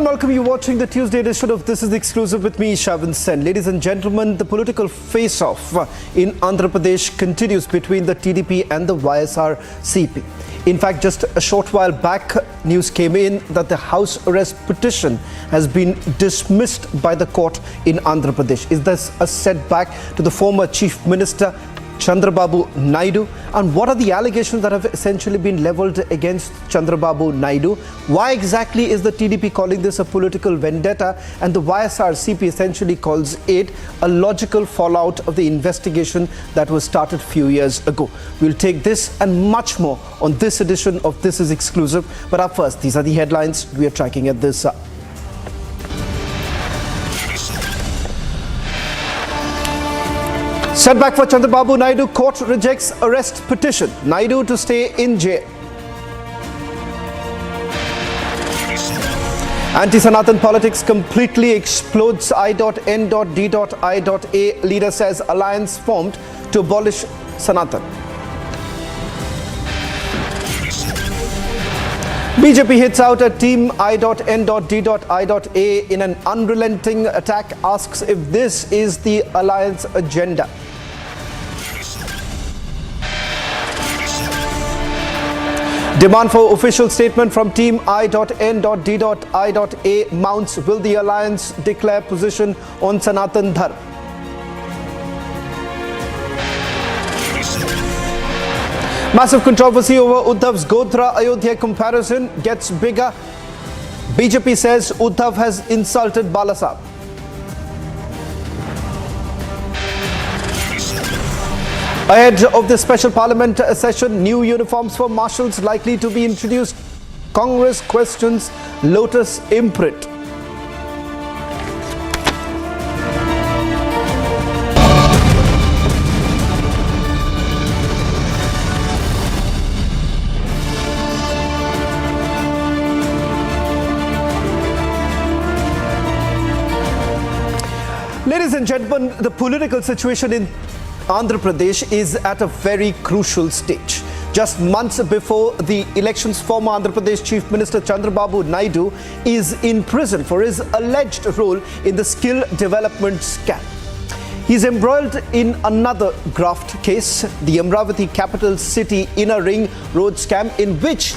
and welcome you watching the Tuesday edition of This is Exclusive with me, Shavan Sen. Ladies and gentlemen, the political face-off in Andhra Pradesh continues between the TDP and the YSR CP. In fact, just a short while back, news came in that the house arrest petition has been dismissed by the court in Andhra Pradesh. Is this a setback to the former Chief Minister Chandrababu Naidu? And what are the allegations that have essentially been levelled against Chandrababu Naidu? Why exactly is the TDP calling this a political vendetta and the YSR CP essentially calls it a logical fallout of the investigation that was started a few years ago? We'll take this and much more on this edition of This is Exclusive. But up first, these are the headlines we are tracking at this hour. Setback for Chandrababu Naidu. Court rejects arrest petition. Naidu to stay in jail. Anti-Sanatan politics completely explodes. I.N.D.I.A. Leader says alliance formed to abolish Sanatan. BJP hits out at team I.N.D.I.A. in an unrelenting attack, asks if this is the alliance agenda. Demand for official statement from team I.N.D.I.A. mounts. Will the alliance declare position on Sanatan Dharma? Massive controversy over Uddhav's Godhra-Ayodhya comparison gets bigger. BJP says Uddhav has insulted Balasaheb. Ahead of the special parliament session, new uniforms for marshals likely to be introduced. Congress questions Lotus imprint. Ladies and gentlemen, the political situation in Andhra Pradesh is at a very crucial stage. Just months before the elections, former Andhra Pradesh Chief Minister Chandrababu Naidu is in prison for his alleged role in the skill development scam. He's embroiled in another graft case, the Amravati capital city inner ring road scam, in which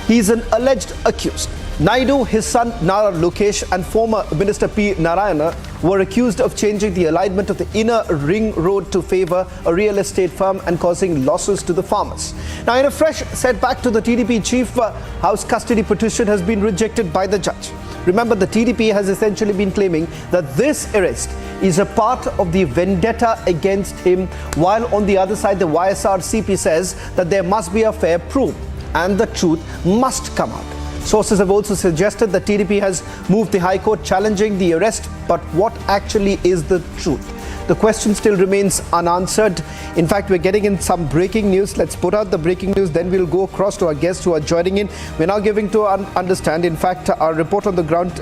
he's an alleged accused. Naidu, his son Nara Lokesh and former Minister P. Narayana were accused of changing the alignment of the inner ring road to favour a real estate firm and causing losses to the farmers. Now, in a fresh setback to the TDP chief, house custody petition has been rejected by the judge. Remember, the TDP has essentially been claiming that this arrest is a part of the vendetta against him, while on the other side, the YSR CP says that there must be a fair probe and the truth must come out. Sources have also suggested that TDP has moved the High Court challenging the arrest, but what actually is the truth? The question still remains unanswered. In fact, we're getting in some breaking news. Let's put out the breaking news, then we'll go across to our guests who are joining in. We're now giving to understand, in fact, our report on the ground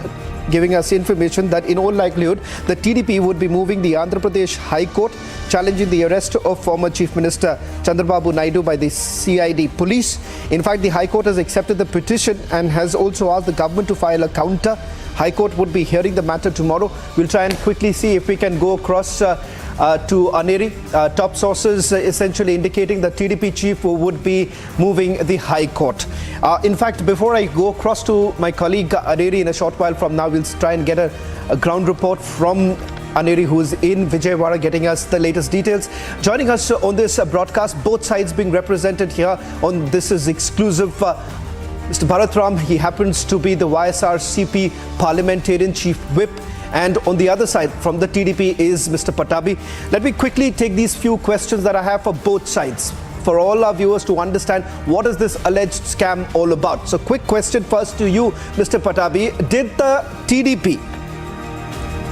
giving us information that in all likelihood, the TDP would be moving the Andhra Pradesh High Court, challenging the arrest of former Chief Minister Chandrababu Naidu by the CID police. In fact, the High Court has accepted the petition and has also asked the government to file a counter. High Court would be hearing the matter tomorrow. We'll try and quickly see if we can go across to Aneri. Top sources essentially indicating that TDP chief would be moving the High Court. In fact, before I go across to my colleague Aneri in a short while from now, we'll try and get a ground report from Aneri, who's in Vijayawada, getting us the latest details. Joining us on this broadcast, both sides being represented here on This is Exclusive. Mr. Bharat Ram, he happens to be the YSR CP Parliamentarian Chief Whip. And on the other side, from the TDP, is Mr. Patabi. Let me quickly take these few questions that I have for both sides, for all our viewers to understand what is this alleged scam all about. So quick question first to you, Mr. Patabi. Did the TDP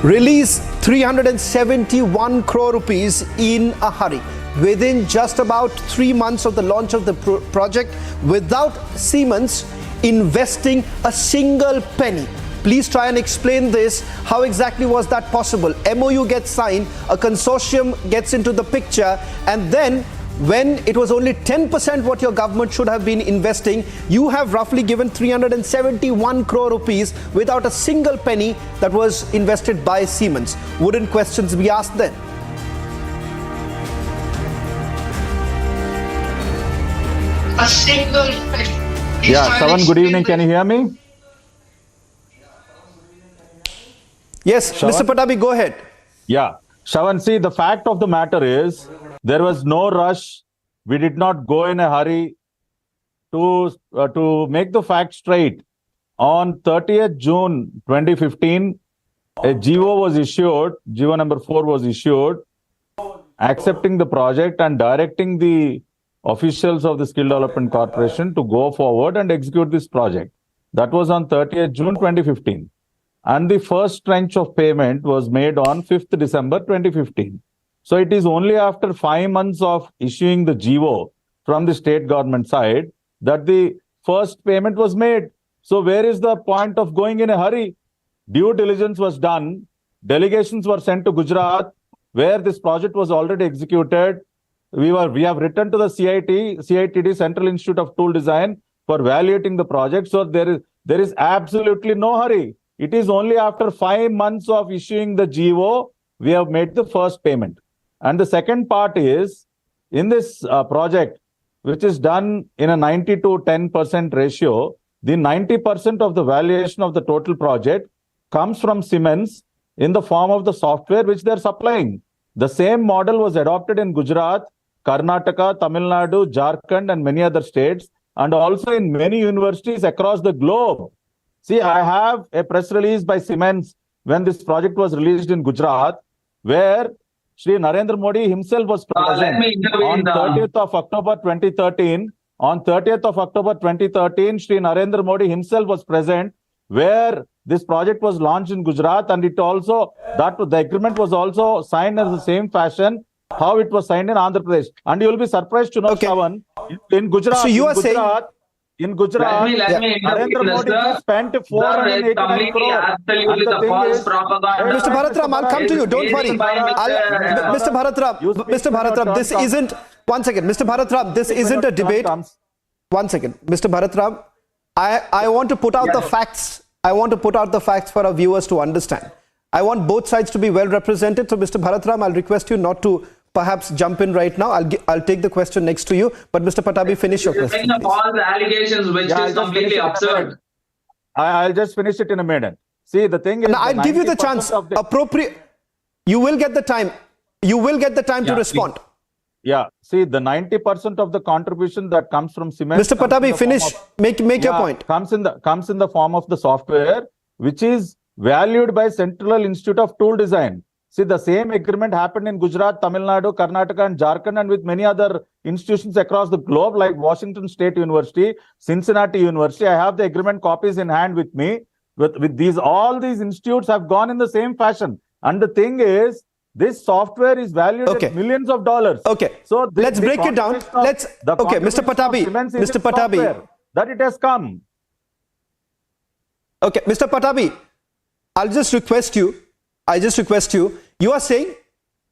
release 371 crore rupees in a hurry within just about 3 months of the launch of the project without Siemens investing a single penny? Please try and explain this. How exactly was that possible? MOU gets signed, a consortium gets into the picture, and then when it was only 10% what your government should have been investing. You have roughly given 371 crore rupees without a single penny that was invested by Siemens. Wouldn't questions be asked then? A single penny. Yeah, Shravan, good evening. Can you hear me? Yes, Shravan? Mr. Patabi, go ahead. Yeah. Shravan, see, the fact of the matter is there was no rush. We did not go in a hurry to make the facts straight. On 30th June 2015, a GO was issued, GO number 4 was issued, accepting the project and directing the officials of the Skill Development Corporation to go forward and execute this project. That was on 30th June 2015. And the first tranche of payment was made on 5th December 2015. So it is only after 5 months of issuing the GO from the state government side that the first payment was made. So where is the point of going in a hurry? Due diligence was done. Delegations were sent to Gujarat, where this project was already executed. We have written to the CID, Central Institute of Tool Design, for evaluating the project. So there is absolutely no hurry. It is only after 5 months of issuing the GO, we have made the first payment. And the second part is, in this project, which is done in a 90 to 10% ratio, the 90% of the valuation of the total project comes from Siemens in the form of the software which they are supplying. The same model was adopted in Gujarat, Karnataka, Tamil Nadu, Jharkhand, and many other states, and also in many universities across the globe. See, I have a press release by Siemens when this project was released in Gujarat, where Shri Narendra Modi himself was present on 30th of October 2013. On 30th of October 2013, Shri Narendra Modi himself was present, where this project was launched in Gujarat, and the agreement was also signed in the same fashion how it was signed in Andhra Pradesh. And you will be surprised to know, Shravan, in Gujarat, So you are saying... In Gujarat, Narendra Modi spent 489 crore. Mr. Bharatram, I'll come to you. Don't worry. Mr. Bharatram, this isn't... One second. Mr. Bharatram, this isn't a debate. 1 second. Mr. Bharatram, I want to put out the facts. I want to put out the facts for our viewers to understand. I want both sides to be well represented. So, Mr. Bharatram, I'll request you not to perhaps jump in right now. I'll take the question next to you. But Mr. Patabi, finish your question. You're all the allegations, which is completely absurd. I'll just finish it in a minute. See, the thing is, and I'll give you the chance. Appropriate. You will get the time. You will get the time to respond. Yeah. See, the 90% of the contribution that comes from Siemens. Mr. Patabi, finish. Make your point. Comes in the form of the software, which is valued by Central Institute of Tool Design. See, the same agreement happened in Gujarat, Tamil Nadu, Karnataka, and Jharkhand, and with many other institutions across the globe, like Washington State University, Cincinnati University. I have the agreement copies in hand with me. With these, all these institutes have gone in the same fashion. And the thing is, this software is valued at millions of dollars. Okay. So let's break it down. Mr. Patabi, that it has come. Okay, Mr. Patabi, I just request you. You are saying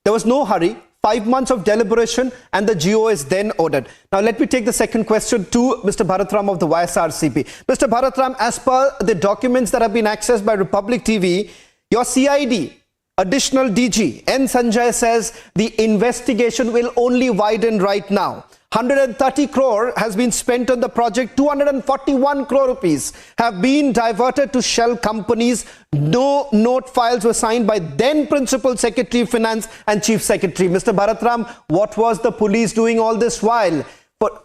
there was no hurry, 5 months of deliberation, and the GO is then ordered. Now, let me take the second question to Mr. Bharatram of the YSRCP. Mr. Bharatram, as per the documents that have been accessed by Republic TV, your CID, additional DG, N. Sanjay, says the investigation will only widen right now. 130 crore has been spent on the project. 241 crore rupees have been diverted to shell companies. No note files were signed by then Principal Secretary of Finance and Chief Secretary. Mr. Bharatram, what was the police doing all this while?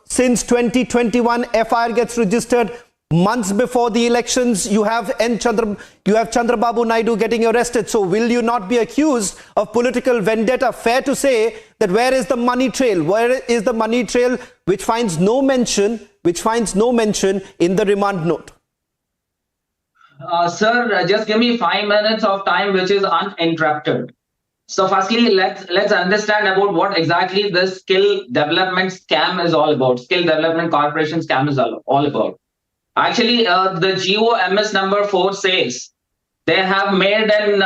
Since 2021, FIR gets registered. Months before the elections, you have Chandrababu Naidu getting arrested. So will you not be accused of political vendetta? Fair to say that where is the money trail? Where is the money trail which finds no mention in the remand note? Sir, just give me 5 minutes of time, which is uninterrupted. So firstly, let's understand about what exactly this skill development scam is all about. Skill Development Corporation scam is all about. Actually, the GOMS number 4 says They have made an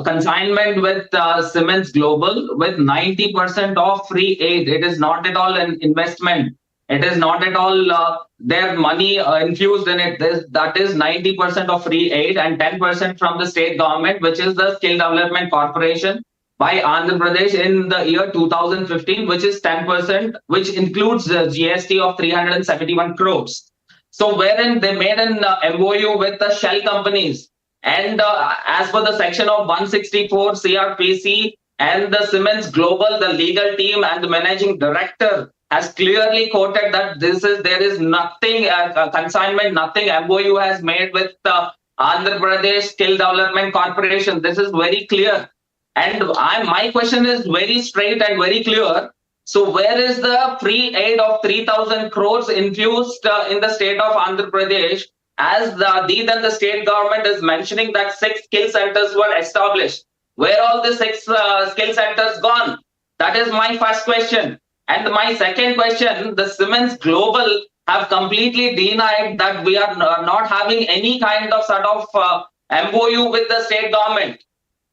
consignment with Siemens Global with 90% of free aid. It is not at all an investment. It is not at all their money infused in it. That is 90% of free aid and 10% from the state government, which is the Skill Development Corporation by Andhra Pradesh in the year 2015, which is 10%, which includes the GST of 371 crores. So wherein they made an MOU with the shell companies. And as per the section of 164 CRPC and the Siemens Global, the legal team and the managing director has clearly quoted that there is nothing, consignment, nothing MOU has made with Andhra Pradesh Skill Development Corporation. This is very clear. And my question is very straight and very clear. So where is the free aid of 3,000 crores infused in the state of Andhra Pradesh, as the state government is mentioning that 6 skill centers were established? Where all the 6 skill centers gone? That is my first question. And my second question, the Siemens Global have completely denied that we are not having any kind of sort of MOU with the state government.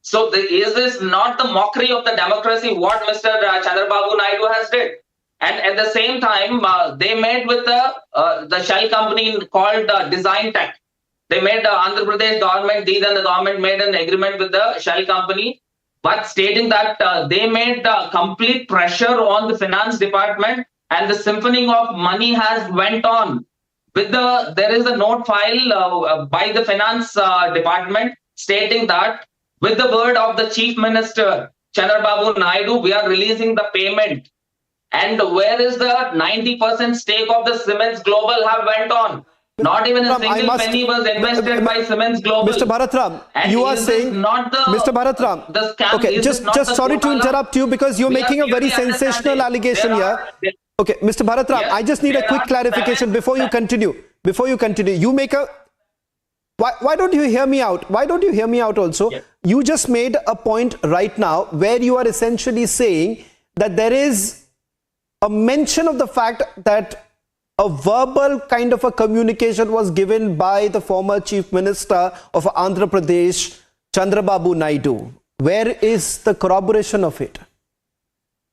So is this not the mockery of the democracy, what Mr. Chandrababu Naidu has did? And at the same time, they made with the shell company called Design Tech. They made the Andhra Pradesh government, and the government made an agreement with the shell company, but stating that they made complete pressure on the finance department, and the siphoning of money has went on. There is a note file by the finance department stating that, with the word of the Chief Minister, Chandrababu Naidu, we are releasing the payment. And where is the 90% stake of the Siemens Global have went on? Not even a single penny was invested by Siemens Global. Mr. Bharatram, you are saying, not the, Mr. Bharatram, the scam, okay, just sorry to interrupt you, because you're making a very sensational allegation here. Okay, Mr. Bharatram, I just need a quick clarification before you continue. You make a... Why don't you hear me out? Why don't you hear me out also? Yes. You just made a point right now where you are essentially saying that there is a mention of the fact that a verbal kind of a communication was given by the former Chief Minister of Andhra Pradesh, Chandrababu Naidu. Where is the corroboration of it?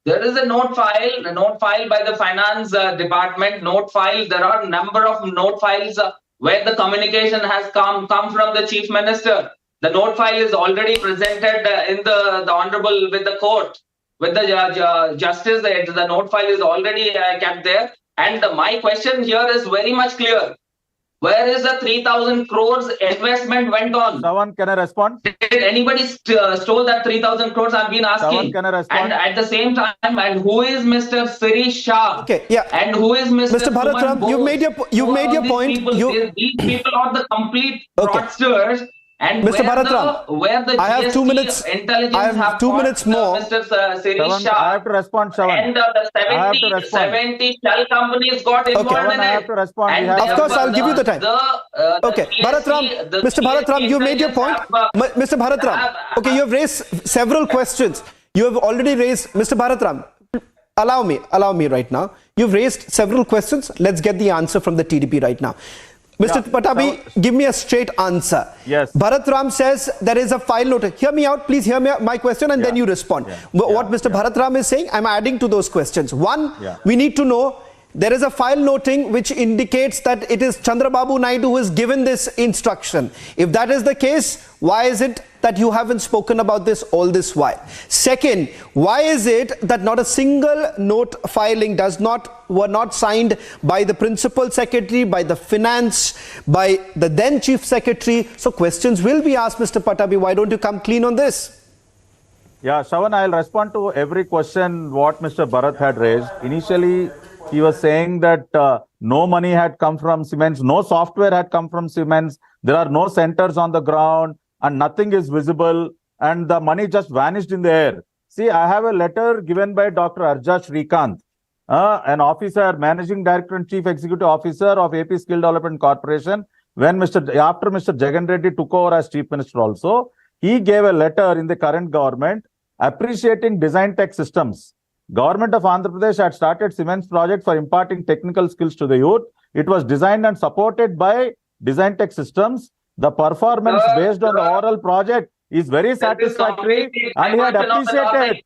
There is a note file by the finance department, There are a number of note files where the communication has come from the Chief Minister. The note file is already presented in the Honorable with the court, with the Justice. The note file is already kept there. And my question here is very much clear. Where is the 3,000 crores investment went on? Someone, can I respond? Did anybody stole that 3,000 crores? I've been asking. Someone, can I respond? And at the same time, and who is Mr. Sirish Shah? Okay, yeah. And who is Mr. Bharatram? You made your point. These people are the complete fraudsters. And Mr. Bharatram, where the I have 2 minutes. I have 2 minutes more. Mr. Sirish Shah. I have to respond, Shawan. And the 70 shell companies got involved in it. I have to respond. And of course, I'll give you the time. Okay, Bharatram, Mr. Bharatram, you made your point. Mr. Bharatram, okay, you have raised several questions. You have already raised, Mr. Bharatram, allow me right now. You've raised several questions. Let's get the answer from the TDP right now. Mr. Patabi, give me a straight answer. Yes. Bharatram says there is a file note. Hear me out, please hear me out, my question, and then you respond. What Mr. Bharatram is saying, I'm adding to those questions. One, we need to know there is a file noting which indicates that it is Chandrababu Naidu who has given this instruction. If that is the case, why is it that you haven't spoken about this all this while? Second, why is it that not a single note filing were not signed by the principal secretary, by the finance, by the then chief secretary? So questions will be asked, Mr. Patabi. Why don't you come clean on this? Yeah, Shawan, I'll respond to every question what Mr. Bharat had raised. Initially, he was saying that no money had come from Siemens, no software had come from Siemens, there are no centers on the ground, and nothing is visible, and the money just vanished in the air. See, I have a letter given by Dr. Arja Shrikant, an officer, managing director and chief executive officer of AP Skill Development Corporation, after Mr. Jagan Reddy took over as chief minister also. He gave a letter in the current government appreciating Design Tech Systems. Government of Andhra Pradesh had started Siemens project for imparting technical skills to the youth. It was designed and supported by Design Tech Systems. The performance based on the oral project is very satisfactory, and he had appreciated.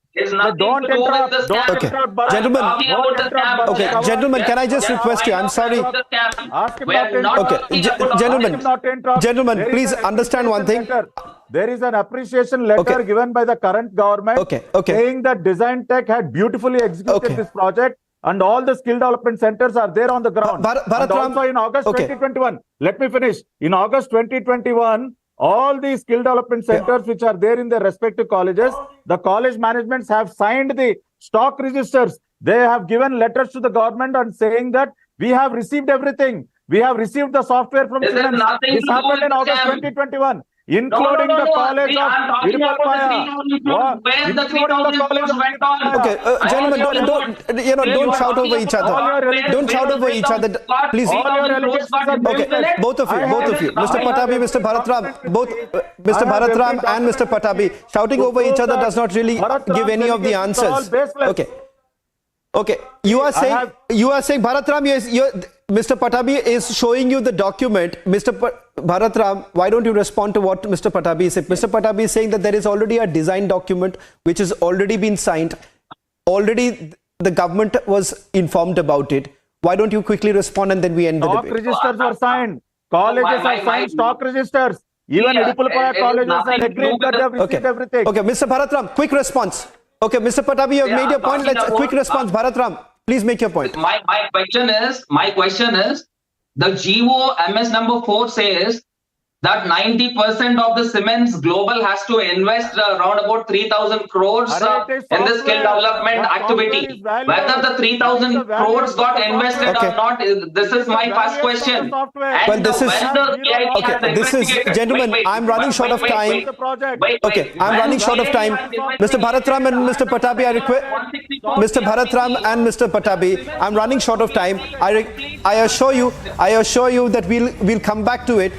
Don't interrupt. Don't Okay. interrupt. Gentlemen. Don't interrupt. Okay, gentlemen, can I just request you? I'm sorry. Ask him We not are to not interrupt. Okay, talking about- gentlemen, Ask him not to interrupt. gentlemen, There is please an understand one thing. appreciation letter. There is an appreciation letter Okay. given by the current government Okay, okay. saying that Design Tech had beautifully executed Okay. this project, and all the skill development centers are there on the ground. Bharat And Ram- also in August okay. 2021, let me finish. In August 2021, all the skill development centers which are there in their respective colleges, the college managements have signed the stock registers. They have given letters to the government and saying that we have received everything. We have received the software from This has Siemens. nothing This to do happened with in August scam. 2021, including the college See, of I'm talking about the Virupalpaya. 3,000 crores. Where the Including 3,000 college crores of went on? Virupalpaya. Okay, gentlemen, don't shout over each other. Don't shout over each other. Please. Okay, both of you, Mr. Patabi, Mr. Bharatram, both Mr. Bharatram and Mr. Patabi, shouting over each other does not really give any of the answers. Okay. Okay, you are saying Bharatram, Mr. Patabi is showing you the document. Mr. Bharatram, why don't you respond to what Mr. Patabi said? Mr. Patabi is saying that there is already a design document which has already been signed. Already the government was informed about it. Why don't you quickly respond and then we end the Stock debate? registers were signed. Colleges have signed stock registers. Even Yeah, Idupalpaya it is colleges nothing have to do agreed with that they have the- received everything. Okay, Mr. Bharatram, quick response. Okay, Mr. Patabi, you have made your point. Let's quick response. Bharatram, please make your point. My question is, the GO MS number 4 says that 90% of the Siemens Global has to invest around about 3,000 crores It is in the skill software. development That activity. software is valued. Whether the 3,000 It's the value crores of got the invested software. or not, this is my the first value of the question. software. And Well, this is- when the CID Okay, has this is- investigated- gentlemen, I'm running short of time. Okay, I'm running short of time. Mr. Bharatram and Mr. Patabi, I request Mr. Bharatram and Mr. Patabi, I'm running short of time. I assure you that we'll come back to it.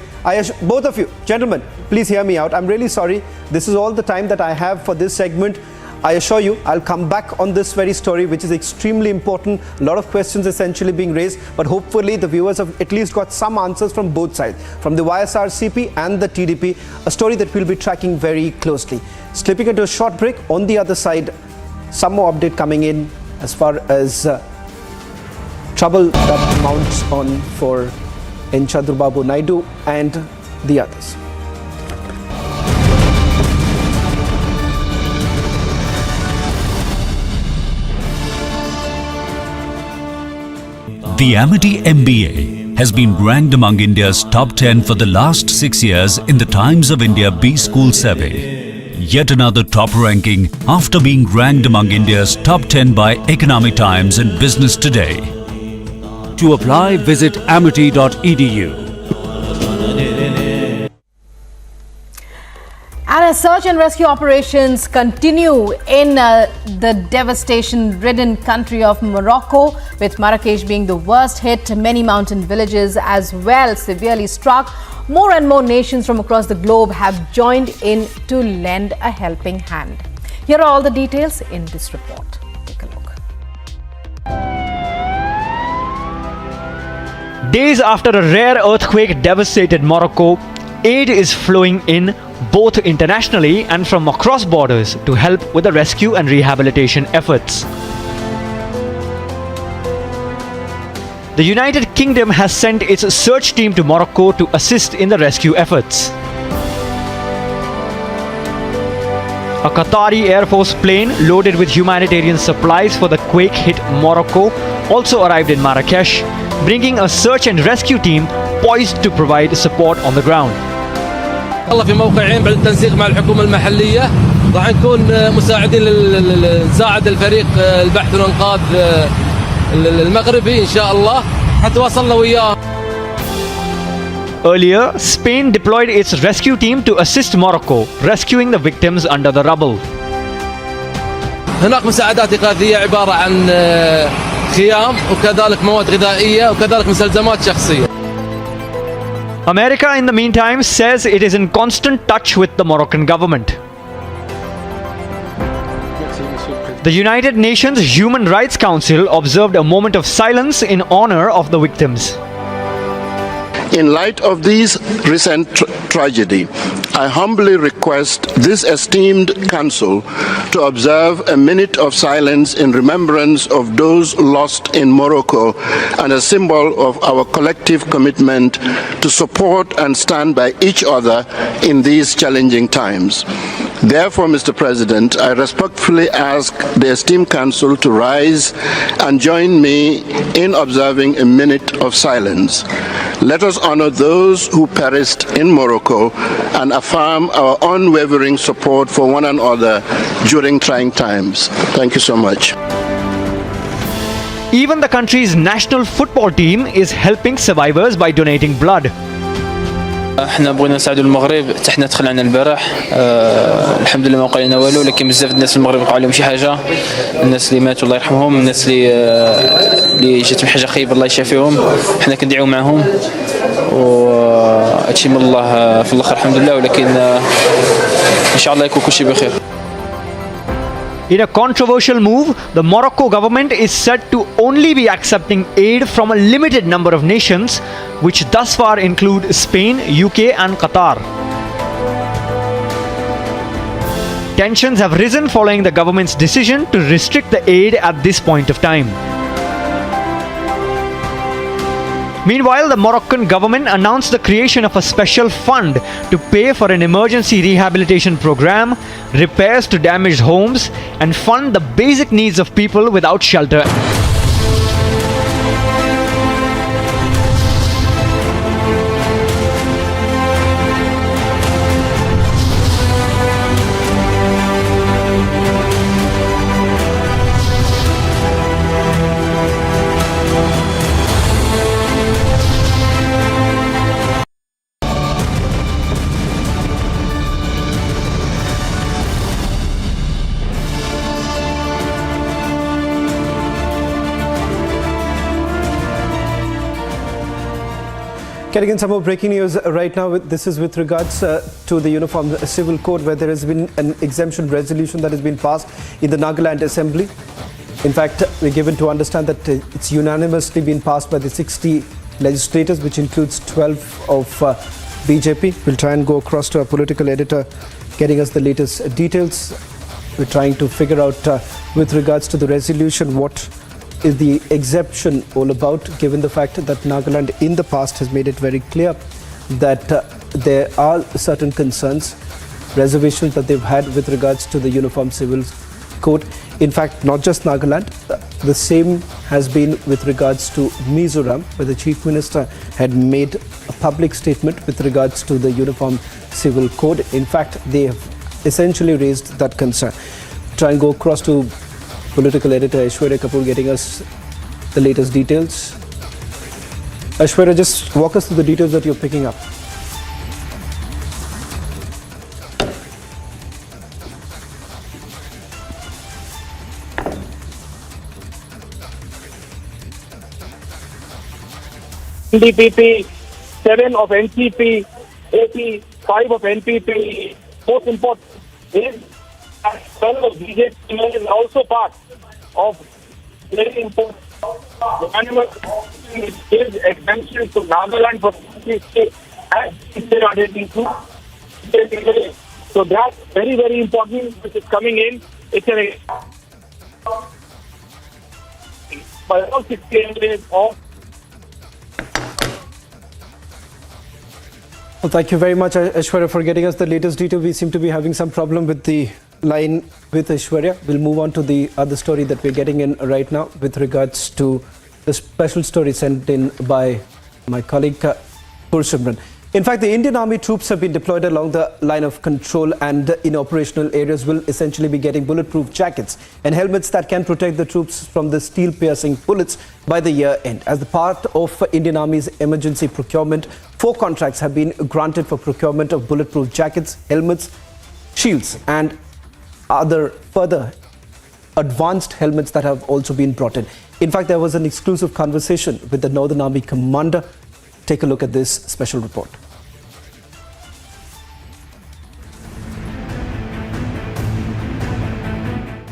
Both of you, gentlemen, please hear me out. I'm really sorry. This is all the time that I have for this segment. I assure you, I'll come back on this very story, which is extremely important. A lot of questions essentially being raised, but hopefully the viewers have at least got some answers from both sides, from the YSRCP and the TDP, a story that we'll be tracking very closely. Slipping into a short break. On the other side, some more update coming in as far as trouble that mounts on for Chandrababu Naidu and the others. The Amity MBA has been ranked among India's top 10 for the last 6 years in the Times of India B-School survey. Yet another top ranking after being ranked among India's top 10 by Economic Times and Business Today. To apply, visit amity.edu. And as search and rescue operations continue in the devastation-ridden country of Morocco, with Marrakesh being the worst hit, many mountain villages as well severely struck, more and more nations from across the globe have joined in to lend a helping hand. Here are all the details in this report. Take a look. Days after a rare earthquake devastated Morocco, aid is flowing in both internationally and from across borders to help with the rescue and rehabilitation efforts. The United Kingdom has sent its search team to Morocco to assist in the rescue efforts. A Qatari Air Force plane loaded with humanitarian supplies for the quake-hit Morocco also arrived in Marrakesh, bringing a search and rescue team poised to provide support on the ground. والله في موقعين بعد التنسيق مع الحكومة المحلية راح نكون مساعدين نساعد الفريق البحث والإنقاذ المغربي إن شاء الله حتى وصلنا وياه. Earlier, Spain deployed its rescue team to assist Morocco, rescuing the victims under the rubble. هناك مساعدات إغاثية عبارة عن خيام وكذلك مواد غذائية وكذلك مستلزمات شخصية. America, in the meantime, says it is in constant touch with the Moroccan government. The United Nations Human Rights Council observed a moment of silence in honor of the victims. In light of this recent tragedy, I humbly request this esteemed Council to observe a minute of silence in remembrance of those lost in Morocco and a symbol of our collective commitment to support and stand by each other in these challenging times. Therefore, Mr. President, I respectfully ask the esteemed Council to rise and join me in observing a minute of silence. Let us honor those who perished in Morocco and affirm our unwavering support for one another during trying times. Thank you so much. Even the country's national football team is helping survivors by donating blood. احنا بغينا نساعدوا المغرب حتى حنا تخلعنا البارح. الحمد لله ما وقع لنا والو، لكن بزاف الناس في المغرب وقع لهم شي حاجه. الناس اللي ماتوا الله يرحمهم، الناس اللي جاتهم حاجه خايبه الله يشافيهم. حنا كندعيو معهم وهادشي من الله في الاخر الحمد لله، ولكن ان شاء الله يكون كلشي بخير. In a controversial move, the Morocco government is said to only be accepting aid from a limited number of nations, which thus far include Spain, UK and Qatar. Tensions have risen following the government's decision to restrict the aid at this point of time. Meanwhile, the Moroccan government announced the creation of a special fund to pay for an emergency rehabilitation program, repairs to damaged homes, and fund the basic needs of people without shelter. Getting in some more breaking news right now. This is with regards to the Uniform Civil Code, where there has been an exemption resolution that has been passed in the Nagaland Assembly. In fact, we're given to understand that it's unanimously been passed by the 60 legislators, which includes 12 of BJP. We'll try and go across to our political editor, getting us the latest details. We're trying to figure out with regards to the resolution what is the exemption all about, given the fact that Nagaland in the past has made it very clear that there are certain concerns, reservations that they've had with regards to the Uniform Civil Code. In fact, not just Nagaland, the same has been with regards to Mizoram, where the Chief Minister had made a public statement with regards to the Uniform Civil Code. In fact, they have essentially raised that concern. Try and go across to political editor Aishwarya Kapoor, getting us the latest details. Aishwarya, just walk us through the details that you're picking up. NDPP, 7 of NCP, 80, 5 of NPP. Most important is that 12 of BJP is also part of very important animal is exemption to Nagaland for state as they are include. So that's very, very important, which is coming in. It's an by all 60 MLAs of. Well, thank you very much, Aishwarya, for getting us the latest detail. We seem to be having some problem with the line with Aishwarya. We'll move on to the other story that we're getting in right now with regards to the special story sent in by my colleague Purshimran. In fact, the Indian Army troops have been deployed along the line of control and in operational areas will essentially be getting bulletproof jackets and helmets that can protect the troops from the steel-piercing bullets by the year end. As the part of Indian Army's emergency procurement, 4 contracts have been granted for procurement of bulletproof jackets, helmets, shields and other further advanced helmets that have also been brought in. In fact, there was an exclusive conversation with the Northern Army commander. Take a look at this special report.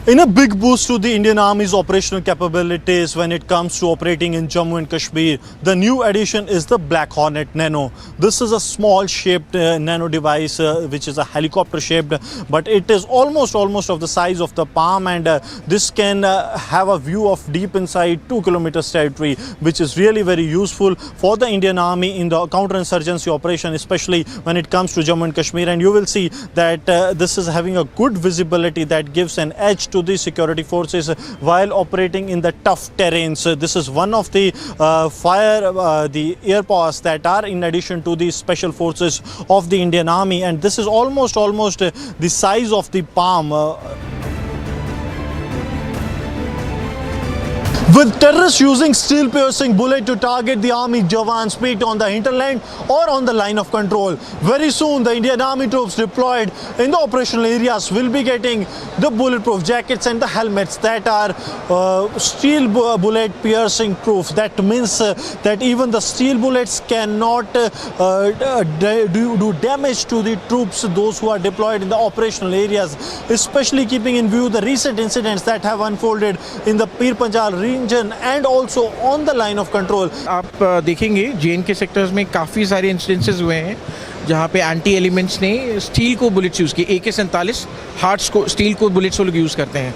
In a big boost to the Indian Army's operational capabilities when it comes to operating in Jammu and Kashmir, the new addition is the Black Hornet Nano. This is a small shaped nano device which is a helicopter shaped, but it is almost of the size of the palm, and this can have a view of deep inside 2 kilometers territory, which is really very useful for the Indian Army in the counterinsurgency operation, especially when it comes to Jammu and Kashmir. And you will see that this is having a good visibility that gives an edge to the security forces while operating in the tough terrains. This is one of the the air powers that are in addition to the special forces of the Indian Army, and this is almost the size of the palm. With terrorists using steel-piercing bullet to target the army jawans peaked on the hinterland or on the line of control. Very soon, the Indian Army troops deployed in the operational areas will be getting the bulletproof jackets and the helmets that are steel bullet piercing proof. That means that even the steel bullets cannot do damage to the troops, those who are deployed in the operational areas, especially keeping in view the recent incidents that have unfolded in the Pir Panjal region and also on the line of control. आप देखेंगे JN के sectors में काफ़ी सारे incidences हुए हैं जहाँ पे एंटी एलिमेंट्स ने स्टील को बुलेट्स यूज़ किए. AK-47 हार्ड्स को स्टील को बुलेट्स वो लोग यूज़ करते हैं.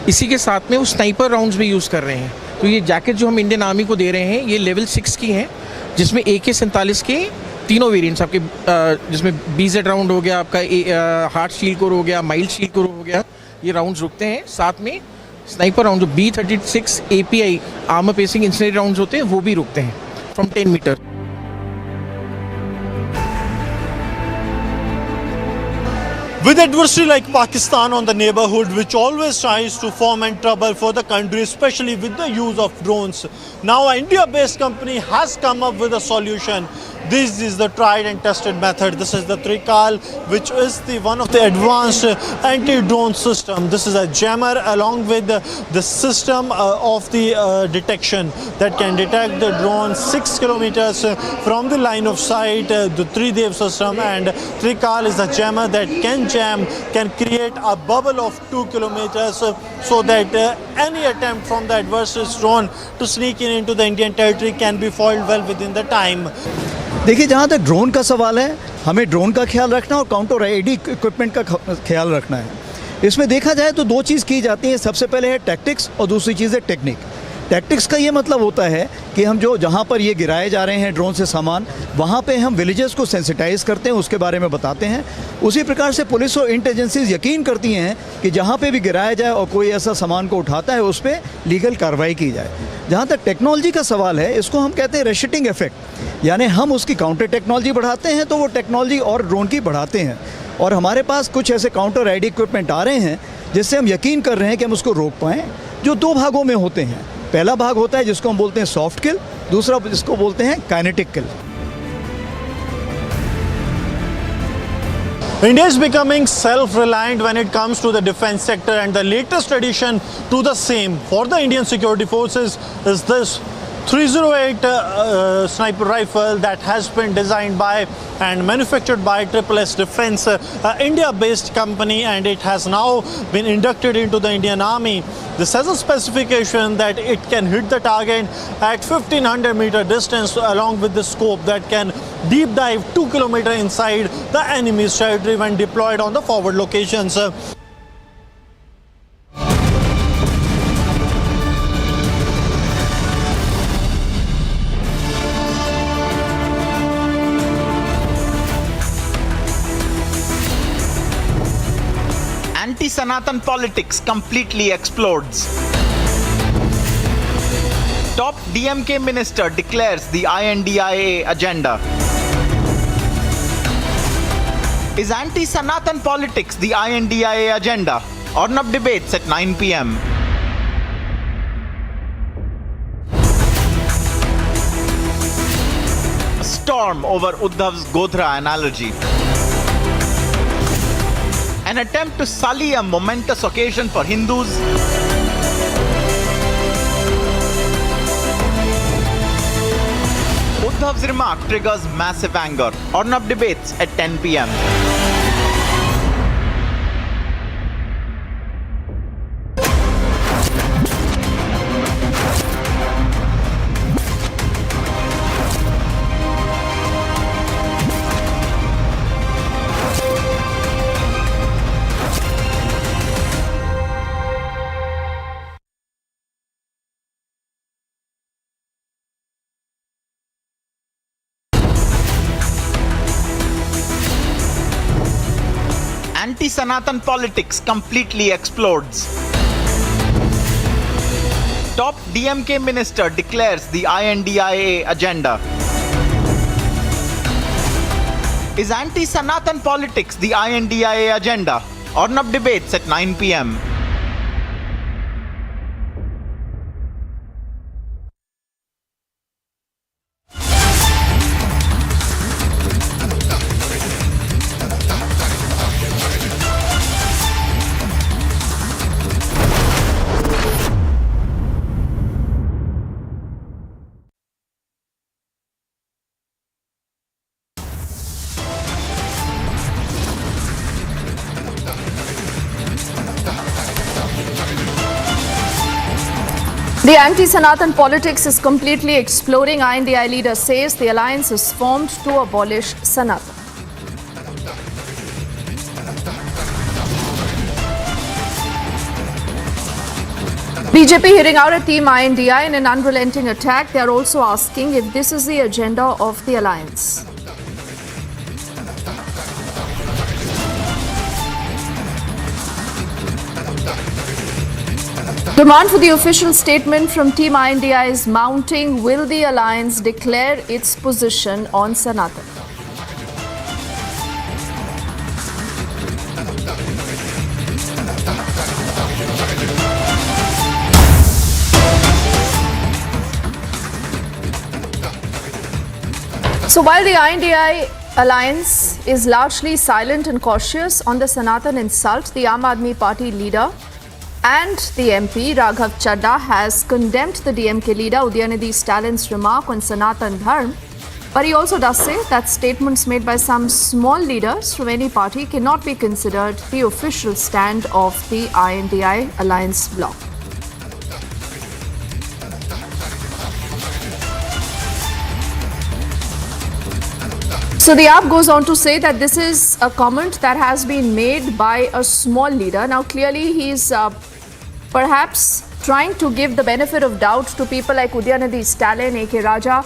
इसी के साथ में वो स्नाइपर राउंड्स भी यूज़ कर रहे हैं. तो ये जैकेट जो हम इंडियन आर्मी को दे रहे हैं ये लेवल 6 की हैं, जिसमें AK-47 के तीनों वेरिएंट्स आपके जिसमें BZ राउंड हो गया, आपका हार्ड स्टील कोर हो गया, माइल्ड स्टील कोर हो गया, ये राउंड्स रुकते हैं. साथ में स्नाइपर राउंड जो B-36 API armour piercing incendiary rounds होते हैं वो भी रुकते हैं from 10 metre. With adversity like Pakistan on the neighborhood, which always tries to foment trouble for the country, especially with the use of drones, now an India-based company has come up with a solution. This is the tried and tested method. This is the Trikal, which is one of the advanced anti-drone system. This is a jammer along with the system of the detection that can detect the drone 6 kilometers from the line of sight. The 3-Dev system, and Trikal is a jammer that can create a bubble of 2 kilometers so that any attempt from the adversary's drone to sneak in into the Indian territory can be foiled well within the time. देखिए, जहाँ तक drone का सवाल है, हमें drone का ख्याल रखना और काउंटर आईडी इक्विपमेंट का ख्याल रखना है. इसमें देखा जाए तो दो चीज़ की जाती है. सबसे पहले है टैक्टिक्स और दूसरी चीज़ है टेक्निक. टैक्टिक्स का ये मतलब होता है कि हम जहाँ पर ये गिराए जा रहे हैं ड्रोन से सामान, वहाँ पे हम विलेजेस को सेंसिटाइज करते हैं, उसके बारे में बताते हैं. उसी प्रकार से पुलिस और इंटेलिजेंसीज यकीन करती हैं कि जहाँ पे भी गिराया जाए और कोई ऐसा सामान को उठाता है उस पर लीगल कार्रवाई की जाए. जहाँ तक टेक्नोलॉजी का सवाल है, इसको हम कहते हैं रेशिटिंग इफेक्ट, यानी हम उसकी काउंटर टेक्नोलॉजी बढ़ाते हैं तो वो टेक्नोलॉजी और ड्रोन की बढ़ाते हैं. और हमारे पास कुछ ऐसे काउंटर आईडी इक्विपमेंट आ रहे हैं जिससे हम यकीन कर रहे हैं कि हम उसको रोक पाएँ, जो 2 भागों में होते हैं. पहला भाग होता है जिसको हम बोलते हैं सॉफ्ट किल, दूसरा जिसको बोलते हैं kinetic kill. India is becoming self-reliant when it comes to the defense sector, and the latest addition to the same for the Indian security forces is this 308 sniper rifle that has been designed by and manufactured by SSS Defense, India-based company, and it has now been inducted into the Indian Army. This has a specification that it can hit the target at 1500 meter distance, along with the scope that can deep dive 2 kilometers inside the enemy's territory when deployed on the forward locations. Anti-Sanatan politics completely explodes. Top DMK minister declares the INDIA agenda. Is anti-Sanatan politics the INDIA agenda? Ornab debates at 9 p.m. A storm over Uddhav's Godhra analogy. An attempt to sully a momentous occasion for Hindus. Uddhav's remark triggers massive anger. Ornab debates at 10 p.m. anti-Sanatan politics completely explodes. Top DMK minister declares the INDIA agenda. Is anti-Sanatan politics the INDIA agenda? Ornab debates at 9 p.m. The anti-Sanatan politics is completely exploding. INDI leader says the alliance is formed to abolish Sanatan. BJP hitting out at Team INDI in an unrelenting attack. They are also asking if this is the agenda of the alliance. Demand for the official statement from Team INDI is mounting. Will the alliance declare its position on Sanatan? So while the INDI alliance is largely silent and cautious on the Sanatan insult, the Aam Aadmi Party leader and the MP Raghav Chadha has condemned the DMK leader Udayanithi Stalin's remark on Sanatan Dharm. But he also does say that statements made by some small leaders from any party cannot be considered the official stand of the INDI alliance bloc. So the AAP goes on to say that this is a comment that has been made by a small leader. Now clearly he's perhaps trying to give the benefit of doubt to people like Udayanithi Stalin, A.K. Raja.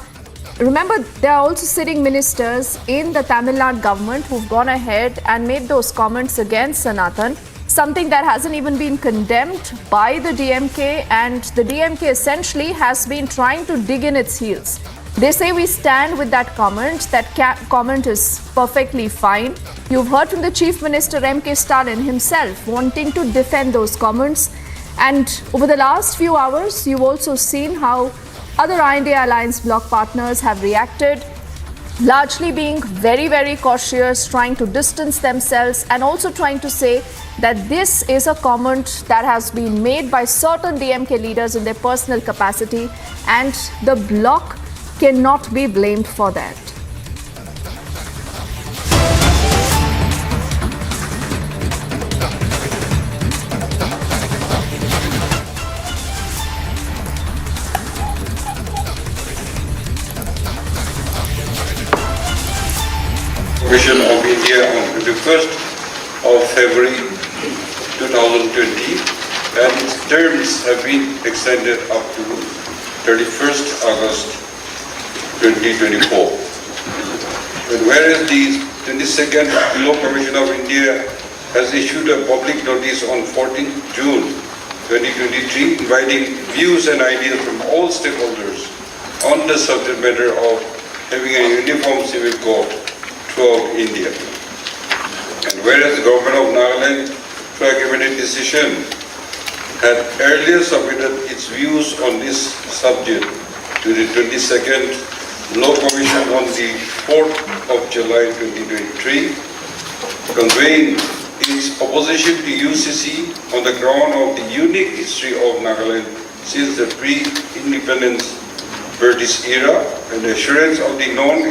Remember, there are also sitting ministers in the Tamil Nadu government who've gone ahead and made those comments against Sanatan, something that hasn't even been condemned by the DMK, and the DMK essentially has been trying to dig in its heels. They say we stand with that comment. That comment is perfectly fine. You've heard from the Chief Minister M.K. Stalin himself wanting to defend those comments. And over the last few hours, you've also seen how other INDI alliance bloc partners have reacted, largely being very, very cautious, trying to distance themselves, and also trying to say that this is a comment that has been made by certain DMK leaders in their personal capacity, and the bloc cannot be blamed for that. Vision of India on 21st of February 2020, and its terms have been extended up to 31st August 2024. And whereas the 22nd Law Commission of India has issued a public notice on 14th June 2023 inviting views and ideas from all stakeholders on the subject matter of having a uniform civil code throughout India. And whereas the government of Nagaland, through a cabinet decision, had earlier submitted its views on this subject to the 22nd Law Commission on the 4th of July 2023, conveying its opposition to UCC on the ground of the unique history of Nagaland since the pre-independence British era and assurance of the